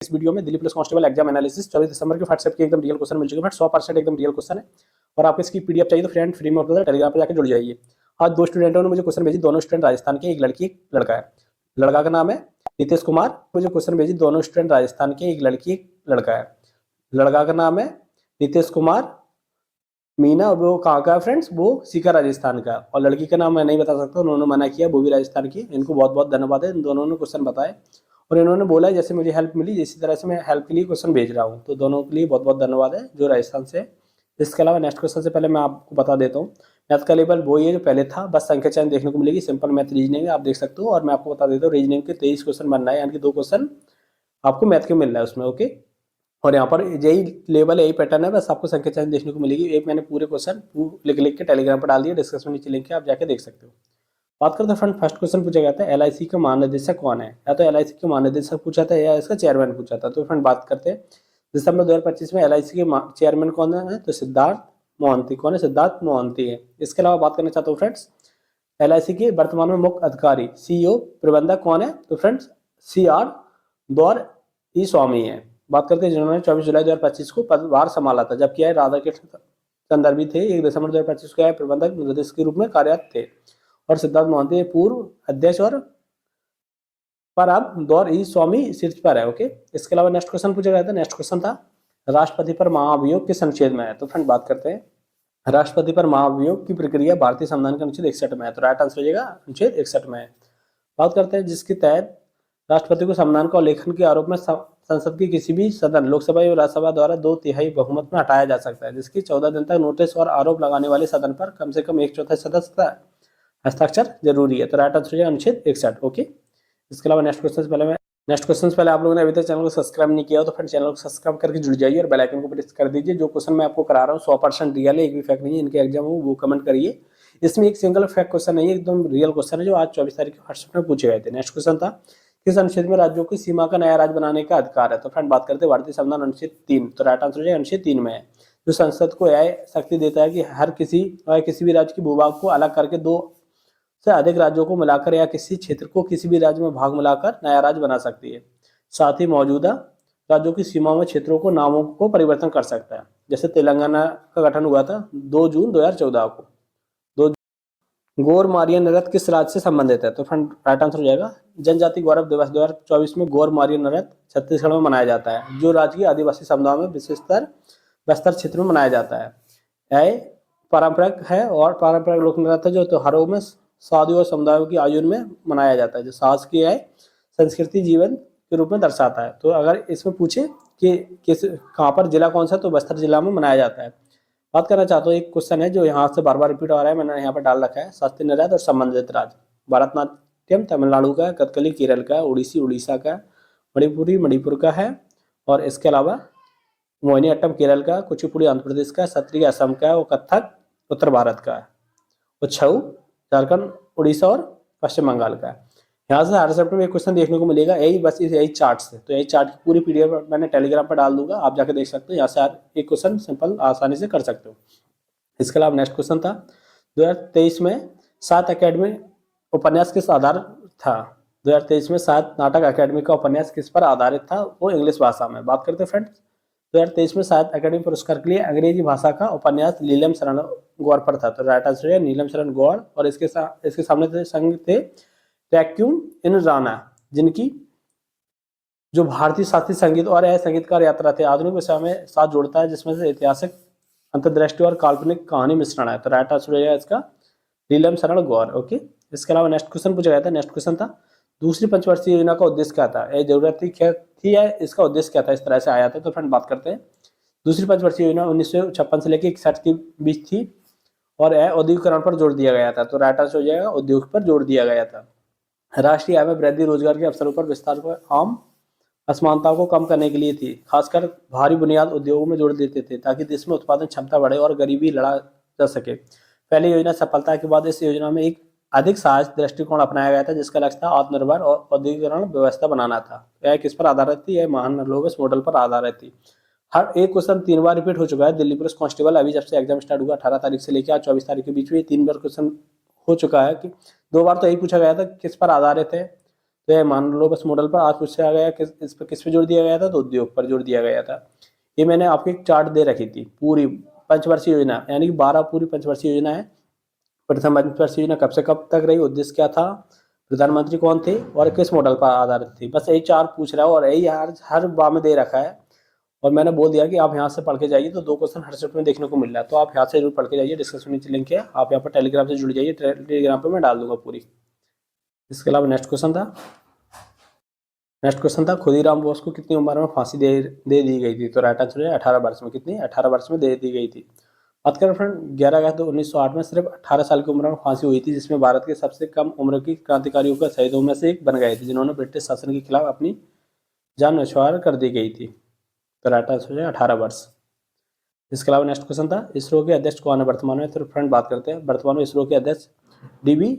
इस वीडियो में Delhi police constable exam analysis 24 दिसंबर के व्हाट्सएप के एकदम रियल क्वेश्चन मिल चुके हैं। 100% एकदम रियल क्वेश्चन है और आपको इसकी पीडीएफ चाहिए तो फ्रेंड फ्री में उपलब्ध है, टेलीग्राम पे जाकर जुड़ जाइए। आज दो स्टूडेंटों ने मुझे क्वेश्चन भेजी, दोनों स्टूडेंट राजस्थान के, एक लड़की एक लड़का है। लड़का का नाम है नीतीश कुमार। मुझे क्वेश्चन भेजी, दोनों स्टूडेंट राजस्थान के, एक लड़की एक लड़का है। लड़का का नाम है नीतीश कुमार, मीना वो कहाँ का है फ्रेंड्स, वो सीकर राजस्थान का। और लड़की का नाम मैं नहीं बता सकता, उन्होंने मना किया, वो भी राजस्थान की। इनको बहुत बहुत धन्यवाद है, इन दोनों ने क्वेश्चन बताए और इन्होंने बोला जैसे मुझे हेल्प मिली इसी तरह से मैं हेल्प के लिए क्वेश्चन भेज रहा हूँ। तो दोनों के लिए बहुत बहुत धन्यवाद है जो राजस्थान से। इसके अलावा नेक्स्ट क्वेश्चन से पहले मैं आपको बता देता हूँ, मैथ का लेवल वही है जो पहले था, बस संख्या चयन देखने को मिलेगी। सिंपल मैथ रीजनिंग आप देख सकते हो। और मैं आपको बता देता हूँ रीजनिंग के 23 क्वेश्चन बनना है, यानी कि 2 क्वेश्चन आपको मैथ के मिल रहा है उसमें। ओके, और यहाँ पर यही लेवल यही पैटर्न है, बस आपको संख्या चयन देखने को मिलेगी। एक मैंने पूरे क्वेश्चन लिख के टेलीग्राम पर डाल दिया, डिस्क्रिप्शन नीचे लिंक है, आप जाके देख सकते हो। बात करते हैं फ्रेंड, फर्स्ट क्वेश्चन पूछा गया था एलआईसी का महानिदेशक कौन है। या तो एलआईसी के महानिदेशक पूछा था या इसका चेयरमैन पूछा था। तो फ्रेंड बात करते हैं दिसंबर 2025 में एलआईसी के चेयरमैन कौन है, तो सिद्धार्थ मोहंती। कौन है, सिद्धार्थ मोहंती है। इसके अलावा बात करना चाहता हूँ फ्रेंड्स, एलआईसी के वर्तमान में मुख्य अधिकारी सीईओ प्रबंधक कौन है, तो फ्रेंड्स CR दौर ई स्वामी है। बात करते हैं जिन्होंने 24 जुलाई 2025 को पदभार संभाला था, जबकि यह राधाकृष्ण संदर्भी थे। 1 दिसंबर 2025 को प्रबंधक निर्देशक के रूप में कार्यरत थे। और सिद्धार्थ मोहंती पूर्व अध्यक्ष और पर अब दौर ई स्वामी शीर्ष पर है। ओके, इसके अलावा नेक्स्ट क्वेश्चन पूछा गया था, नेक्स्ट क्वेश्चन था राष्ट्रपति पर महाभियोग किस अनुच्छेद में है। तो फ्रेंड बात करते हैं राष्ट्रपति पर महाभियोग की प्रक्रिया भारतीय संविधान के अनुच्छेद 61 में है। तो राइट आंसर हो जाएगा अनुच्छेद 61 में है। बात करते हैं जिसके तहत राष्ट्रपति को संविधान का उल्लंघन के आरोप में संसद की किसी भी सदन, लोकसभा या राज्यसभा द्वारा 2/3 बहुमत में हटाया जा सकता है, जिसकी 14 दिन तक नोटिस और आरोप लगाने वाले सदन पर कम से कम 1/4 सदस्य का हस्ताक्षर जरूरी है। तो राइट आंसर है अनुच्छेद 61। ओके, इसके अलावा नेक्स्ट क्वेश्चन पहले आप लोगों ने अभी तक चैनल को सब्सक्राइब नहीं किया हो तो फिर चैनल को सब्सक्राइब करके जुड़ जाइए और बेल आइकन को प्रेस कर दीजिए। जो क्वेश्चन मैं आपको करा रहा हूँ 100% रियल है, एक भी फैक्ट नहीं है। इनके एग्जाम हो वो कमेंट करिए, इसमें एक सिंगल फैक्ट क्वेश्चन नहीं है, एकदम रियल क्वेश्चन है जो आज 24 तारीख को व्हाट्सएप में पूछे गए थे। नेक्स्ट क्वेश्चन था किस अनुच्छेद में राज्यों की सीमा का नया राज्य बनाने का अधिकार है। तो फ्रेंड बात करते हैं भारतीय संविधान अनुच्छेद 3। तो राइट आंसर है अनुच्छेद 3 में है, जो संसद को यह शक्ति देता है कि हर किसी भी राज्य की भूभाग को अलग करके 2 से अधिक राज्यों को मिलाकर या किसी क्षेत्र को किसी भी राज्य में भाग मिलाकर नया राज्य बना सकती है। साथ ही मौजूदा राज्यों की सीमा में क्षेत्रों को नामों को परिवर्तन कर सकता है। जैसे तेलंगाना का गठन हुआ था 2 जून 2014 को। गौर मारिया नृत्य किस राज्य से संबंधित है। तो फ्रेंड राइट आंसर हो जाएगा जनजाति गौरव दिवस 2024 में गौर मारिया नृत्य छत्तीसगढ़ में मनाया जाता है, जो राज्य की आदिवासी समुदाय में विशेषतर बस्तर क्षेत्र में मनाया जाता है। यह पारंपरिक है और पारंपरिक लोक नृत्य जो त्योहारों में शादी और समुदायों की आयोजन में मनाया जाता है, जो साहस की है संस्कृति जीवन के रूप में दर्शाता है। तो अगर इसमें पूछे कि किस कहाँ पर जिला कौन सा, तो बस्तर जिला में मनाया जाता है। बात करना चाहता हूँ, एक क्वेश्चन है जो यहाँ से बार बार रिपीट हो रहा है, मैंने यहाँ पर डाल रखा है। शास्त्रीय नृत्य और संबंधित राज्य, भरतनाट्यम तमिलनाडु का है, कथकली केरल का है, ओडिसी उड़ीसा का, मणिपुरी मणिपुर का है, और इसके अलावा मोहिनीअट्टम केरल का, कुचिपुड़ी आंध्र प्रदेश का, सत्रिया असम का है, और कथक उत्तर भारत का है, और छऊ झारखंड उड़ीसा और पश्चिम बंगाल का है। यहाँ से हर सब्जेक्ट में एक क्वेश्चन देखने को मिलेगा, यही चार्ट से। तो यही चार्ट की पूरी पीडीएफ मैंने टेलीग्राम पर डाल दूंगा, आप जाके देख सकते हो। यहाँ से एक क्वेश्चन सिंपल आसानी से कर सकते हो। इसके अलावा नेक्स्ट क्वेश्चन था 2023 में 7 अकेडमी उपन्यास किस आधार था। 2023 में 7 नाटक अकेडमी का उपन्यास किस पर आधारित था, वो इंग्लिश भाषा में। बात करते हैं फ्रेंड्स 2023 में 7 अकेडमी पुरस्कार के लिए अंग्रेजी भाषा का उपन्यास नीलम शरण गौर पर था। तो राइट आंसर है नीलम शरण गौर। और इसके सामने संग थे वैक्यूम इन राणा, जिनकी जो भारतीय शास्त्रीय संगीत और संगीतकार यात्रा थे आधुनिक विषय में साथ जोड़ता है, जिसमें से ऐतिहासिक अंतर्दृष्टि और काल्पनिक कहानी मिश्रण है। तो राइट आंसर है इसका नीलम शरण गौर। ओके, इसके अलावा नेक्स्ट क्वेश्चन पूछा गया था, नेक्स्ट क्वेश्चन था दूसरी पंचवर्षीय योजना का उद्देश्य क्या था। ये जरूरत थी या इसका उद्देश्य क्या था, इस तरह से आया था। तो फ्रेंड बात करते हैं दूसरी पंचवर्षीय योजना 1956 से लेकर 61 के बीच थी और औद्योगिकरण पर जोर दिया गया था। तो राइट आंसर हो जाएगा उद्योग पर जोर दिया गया था। राष्ट्रीय आय में वृद्धि रोजगार के अवसरों पर विस्तार पर आम असमानताओं को कम करने के लिए थी, खासकर भारी बुनियाद उद्योगों में जोर देते थे ताकि देश में उत्पादन क्षमता बढ़े और गरीबी लड़ा जा सके। पहली योजना सफलता के बाद इस योजना में एक अधिक सहज दृष्टिकोण अपनाया गया था, जिसका लक्ष्य था आत्मनिर्भर और औद्योगिकरण व्यवस्था बनाना था। यह किस पर आधारित थी, यह महानलोबस मॉडल पर आधारित थी। हर एक क्वेश्चन 3 बार रिपीट हो चुका है। दिल्ली पुलिस कांस्टेबल अभी जब से एग्जाम स्टार्ट हुआ 18 तारीख से लेकर आज 24 तारीख के बीच में 3 बार क्वेश्चन हो चुका है कि 2 बार तो यही पूछा गया था किस पर आधारित है, तो ये मान लो बस मॉडल पर आज पूछा गया इस पर किस पे जोड़ दिया गया था, तो उद्योग पर जोड़ दिया गया था। ये मैंने आपको एक चार्ट दे रखी थी, पूरी पंचवर्षीय योजना, यानी कि 12 पूरी पंचवर्षीय योजना है। प्रथम पंचवर्षीय योजना कब से कब तक रही, उद्देश्य क्या था, प्रधानमंत्री कौन थे और किस मॉडल पर आधारित थी। बस यही चार पूछ रहा है और यही हर बार में दे रखा है। और मैंने बोल दिया कि आप यहाँ से पढ़ के जाइए, तो 2 क्वेश्चन हर शिफ्ट में देखने को मिल रहा है, तो आप यहाँ से जरूर पढ़ के जाइए। डिस्कशन नीचे लिंक है, आप यहाँ पर टेलीग्राम से जुड़ जाइए, टेलीग्राम पर मैं डाल दूंगा पूरी। इसके अलावा नेक्स्ट क्वेश्चन था खुदीराम बोस को कितनी उम्र में फांसी दे दी गई थी, तो राइट आंसर है 18 वर्ष में। कितनी, 18 वर्ष में दे दी गई थी। बात करें फ्रेंड 11 अगस्त 1908 में सिर्फ 18 साल की उम्र में फांसी हुई थी, जिसमें भारत के सबसे कम उम्र की क्रांतिकारियों का शहीदों में से एक बन गए थे, जिन्होंने ब्रिटिश शासन के खिलाफ अपनी जान न्यौछावर कर दी गई थी। तो राइट आंसर है 18 वर्ष। इसके अलावा नेक्स्ट क्वेश्चन था इसरो के अध्यक्ष कौन है वर्तमान में, तो फ्रेंड बात करते हैं वर्तमान में इसरो के अध्यक्ष DV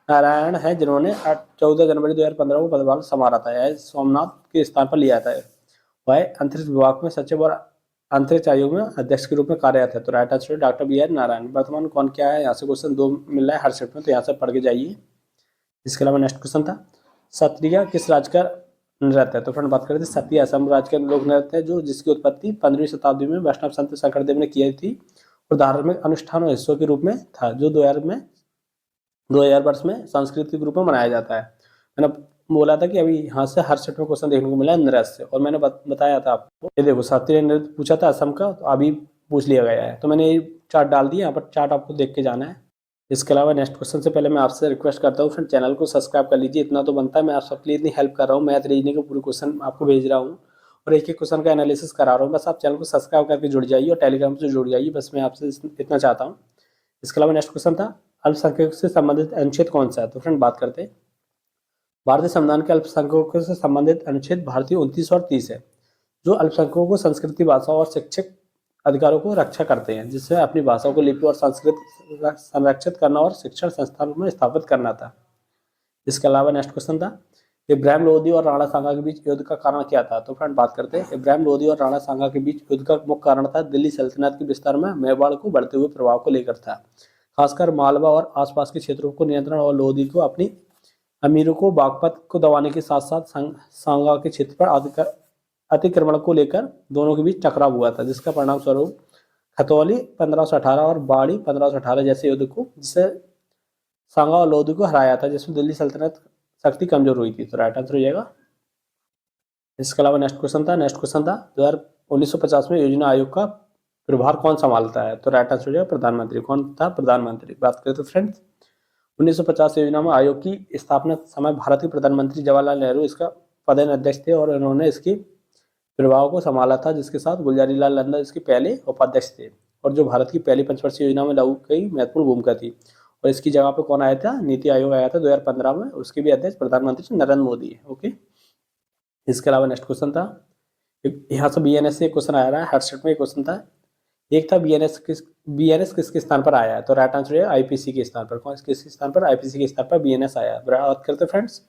नारायण है, जिन्होंने 14 जनवरी 2015 को पदभार संभाला था। यह सोमनाथ के स्थान पर लिया था। वह अंतरिक्ष विभाग में सचिव और अंतरिक्ष आयोग में अध्यक्ष के रूप में कार्यरत है। तो right answer doctor BR Narayan. वर्तमान कौन क्या है, यहाँ से क्वेश्चन 2 मिल रहा है हर शिफ्ट में, तो यहाँ से पढ़ के जाइए। इसके अलावा नेक्स्ट क्वेश्चन था सत्रिया किस राज्य का नृत्य है, तो फ्रेंड बात करें सत्रिय असम राज्य का लोक नृत्य है, जो जिसकी उत्पत्ति 15वीं शताब्दी में वैष्णव संत शंकरदेव ने की थी और धार्मिक अनुष्ठानों हिस्सों के रूप में था, जो 2000 वर्ष में सांस्कृतिक रूप में मनाया जाता है। मैंने बोला था कि अभी यहाँ से हर सेट में क्वेश्चन देखने को मिला है नृत्य से, और मैंने बताया था आपको, ये देखो शास्त्रीय नृत्य पूछा था असम का, तो अभी पूछ लिया गया है, तो मैंने ये चार्ट डाल दिया, यहाँ पर चार्ट आपको देख के जाना है। इसके अलावा नेक्स्ट क्वेश्चन से पहले मैं आपसे रिक्वेस्ट करता हूँ फ्रेंड चैनल को सब्सक्राइब कर लीजिए, इतना तो बनता है। मैं आप सबके लिए इतनी हेल्प कर रहा हूँ, मैथ रीजनिंग के पूरे क्वेश्चन आपको भेज रहा हूँ और एक एक क्वेश्चन का एनालिसिस करा रहा हूँ। बस आप चैनल को सब्सक्राइब करके जुड़ जाइए और टेलीग्राम से जुड़ जाइए, बस मैं आपसे इतना चाहता हूँ। इसके अलावा नेक्स्ट क्वेश्चन था अल्पसंख्यकों से संबंधित अनुच्छेद कौन सा है, तो फ्रेंड बात करते हैं भारतीय संविधान के अल्पसंख्यकों से संबंधित अनुच्छेद भारतीय 29 और 30 है, जो अल्पसंख्यकों को संस्कृति, भाषा और शिक्षक अधिकारों को रक्षा करते हैं, जिससे अपनी भाषाओं को लिपि और संस्कृत संरक्षित करना और शिक्षण संस्थानों में स्थापित करना था। इसके अलावा नेक्स्ट क्वेश्चन था इब्राहिम लोदी और राणा सांगा के बीच युद्ध का कारण क्या था, तो फ्रेंड बात करते हैं इब्राहिम लोदी और राणा सांगा के बीच युद्ध का मुख्य कारण था दिल्ली सल्तनत के विस्तार में मेवाड़ को बढ़ते हुए प्रभाव को लेकर था, खासकर मालवा और आसपास के क्षेत्रों को नियंत्रण और लोदी को अपनी अमीरों को बागपत को दबाने के साथ साथ सांगा के क्षेत्र पर अतिक्रमण को लेकर दोनों के बीच टकराव हुआ था, जिसका परिणाम स्वरूप खतौली 1518 और बाड़ी 1518 जैसे युद्ध को, जिससे सांगा और लोदी को हराया था, जिसमें दिल्ली सल्तनत शक्ति कमजोर हुई थी। तो राइट आंसर हो जाएगा। इसके अलावा नेक्स्ट क्वेश्चन था 1950 में योजना आयोग का प्रभार कौन संभालता है, तो राइट आंसर हो जाएगा प्रधानमंत्री। कौन था, प्रधानमंत्री। बात करें तो फ्रेंड्स 1950 योजना में आयोग की स्थापना समय भारत के प्रधानमंत्री जवाहरलाल नेहरू इसका पदेन अध्यक्ष थे और उन्होंने इसकी प्रभाव को संभाला था, जिसके साथ गुलजारी लाल नंदा इसके पहले उपाध्यक्ष थे, और जो भारत की पहली पंचवर्षीय योजना में लागू की महत्वपूर्ण भूमिका थी। और इसकी जगह पे कौन आया था, नीति आयोग आया था 2015 में, उसके भी अध्यक्ष प्रधानमंत्री नरेंद्र मोदी है। ओके। इसके अलावा नेक्स्ट क्वेश्चन था यहाँ से BNS से क्वेश्चन आया रहा है, हर सेट में क्वेश्चन था। एक था BNS किसके स्थान पर आया है, तो राइट आंसर है IPC के स्थान पर। कौन किसके स्थान पर, IPC के स्थान पर BNS आया। बात करते फ्रेंड्स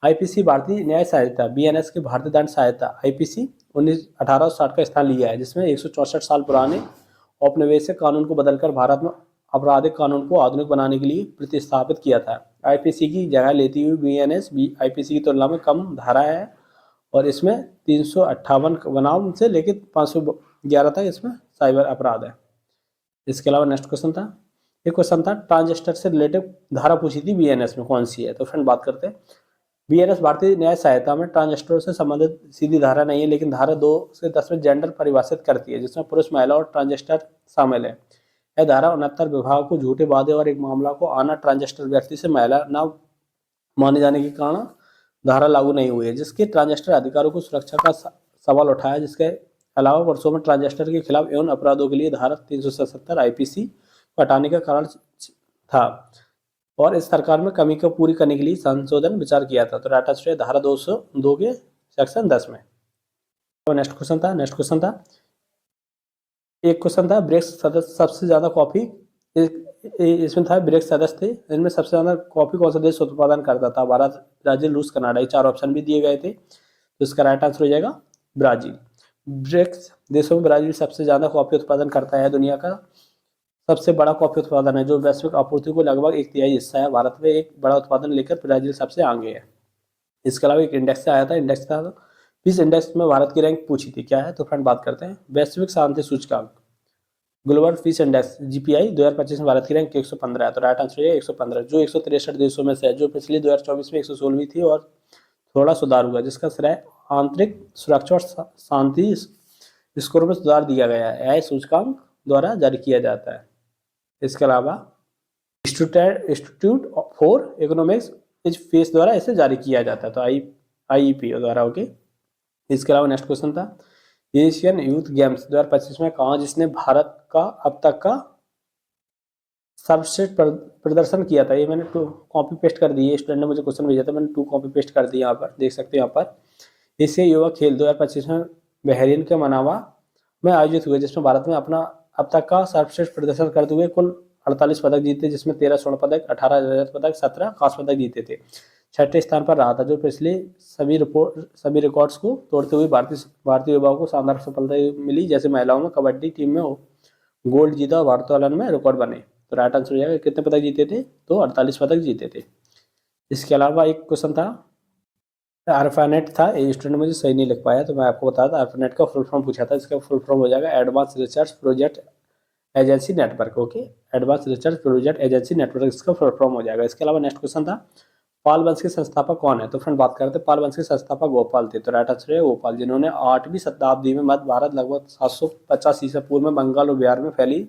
IPC भारतीय न्याय सहायता, BNS की भारतीय दंड सहायता IPC 1860 का स्थान लिया है, जिसमें 164 साल पुराने औपनिवेशिक कानून को बदलकर भारत में आपराधिक कानून को आधुनिक बनाने के लिए प्रतिस्थापित किया था। IPC की जगह लेती हुई BNS IPC की तुलना में कम धारा है और इसमें 358 बनाम से लेकर 511 तक इसमें साइबर अपराध है। इसके अलावा नेक्स्ट क्वेश्चन था एक क्वेश्चन था ट्रांजिस्टर से रिलेटेड धारा पूछी थी BNS में कौन सी है, तो फ्रेंड बात करते हैं BNS भारतीय न्याय सहायता में ट्रांजिस्टर से संबंधित सीधी धारा नहीं है, लेकिन धारा 2 से 10 में जेंडर परिभाषित करती है, जिसमें पुरुष, महिला और ट्रांजिस्टर शामिल है। यह धारा 69 विभाग को झूठे वादे और एक मामला को आना ट्रांजिस्टर व्यक्ति से महिला न माने जाने के कारण धारा लागू नहीं हुई है, जिसके ट्रांजिस्टर अधिकारों को सुरक्षा का सवाल उठाया। जिसके अलावा वर्षों में ट्रांजिस्टर के खिलाफ यौन अपराधों के लिए धारा 377 IPC को हटाने का कारण था और इस सरकार में कमी को पूरी करने के लिए संशोधन विचार किया था। तो राइट आंसर है धारा 202 के सेक्शन 10 में। तो नेक्स्ट क्वेश्चन था एक क्वेश्चन था ब्रिक्स सदस्य सबसे ज्यादा कॉफी, इसमें था ब्रिक्स सदस्य थे, इनमें सबसे ज्यादा कॉफी कौन सा देश उत्पादन करता था, भारत, ब्राजील, रूस, कनाडा। ये 4 ऑप्शन भी दिए गए थे, तो इसका राइट आंसर हो जाएगा ब्राजील। ब्रिक्स देशों में ब्राजील सबसे ज्यादा कॉफी उत्पादन करता है, दुनिया का सबसे बड़ा कॉफी उत्पादन है, जो वैश्विक आपूर्ति को लगभग 1/3 हिस्सा है। भारत में एक बड़ा उत्पादन लेकर ब्राजील सबसे आगे है। इसके अलावा एक इंडेक्स से आया था, इंडेक्स था इस इंडेक्स में भारत की रैंक पूछी थी, क्या है? तो फ्रेंड बात करते हैं वैश्विक शांति सूचकांक ग्लोबल पीस इंडेक्स जीपीआई 2025 में भारत की रैंक 115 है। तो राइट आंसर है 115, जो 163 देशों में से है, जो पिछले 2024 में 116वीं थी और थोड़ा सुधार हुआ, जिसका श्रेय आंतरिक सुरक्षा और शांति स्कोर में सुधार दिया गया है। यह सूचकांक द्वारा जारी किया जाता है। इसके अलावा इंस्टीट्यूट फॉर इकोनॉमिक्स इस फेस द्वारा इसे जारी किया जाता है, तो आईईपी द्वारा। ओके, इसके अलावा नेक्स्ट क्वेश्चन था एशियन यूथ गेम्स 2025 में कहा जिसने भारत का अब तक का सर्वश्रेष्ठ प्रदर्शन किया था। ये मैंने कॉपी पेस्ट कर दी है, स्टूडेंट ने मुझे क्वेश्चन भेजा था, मैंने 2 कॉपी पेस्ट कर दी। यहाँ पर देख सकते हैं, यहाँ पर एशिया युवा खेल 2025 में बहरीन के मनामा में आयोजित हुए, जिसमें भारत में अपना अब तक का सर्वश्रेष्ठ प्रदर्शन करते हुए कुल 48 पदक जीते, जिसमें 13 स्वर्ण पदक, 18 रजत पदक, 17 कांस्य पदक जीते थे। 6ठे स्थान पर रहा था, जो पिछले सभी रिकॉर्ड्स को तोड़ते हुए भारतीय युवाओं को शानदार सफलता मिली। जैसे महिलाओं में कबड्डी टीम में गोल्ड जीता और भारतोलन में रिकॉर्ड बने। तो राइट आंसर हो जाएगा कितने पदक जीते थे? तो 48 पदक जीते थे। इसके अलावा एक क्वेश्चन था ARPANET था, ये स्टूडेंट मुझे सही नहीं लिख पाया, तो मैं आपको बताया था। ARPANET का फुल फॉर्म पूछा था, इसका फुल फॉर्म हो जाएगा advance research project agency network. Okay, advance research project agency network इसका फुल फॉर्म हो जाएगा। इसके अलावा नेक्स्ट क्वेश्चन था पाल वंश के संस्थापक कौन है? तो फ्रेंड बात करते हैं पाल वंश के संस्थापक गोपाल थे। तो राइट आंसर है गोपाल, जिन्होंने 8वीं शताब्दी में मध्य भारत लगभग 750 ईसा पूर्व में बंगाल और बिहार में फैली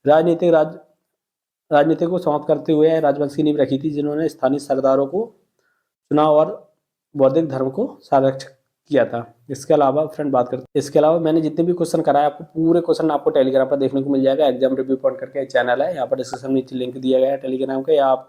राजनीति को समाप्त करते हुए राजवंश की नींव रखी थी, जिन्होंने स्थानीय सरदारों को चुनाव और बौद्धिक धर्म को संरक्षित किया था। इसके अलावा फ्रेंड बात करते हैं, इसके अलावा मैंने जितने भी क्वेश्चन कराए आपको पूरे क्वेश्चन आपको टेलीग्राम पर देखने को मिल जाएगा। एग्जाम रिव्यू पॉइंट करके चैनल है, यहाँ पर डिस्क्रिप्शन में नीचे लिंक दिया गया है टेलीग्राम का, या आप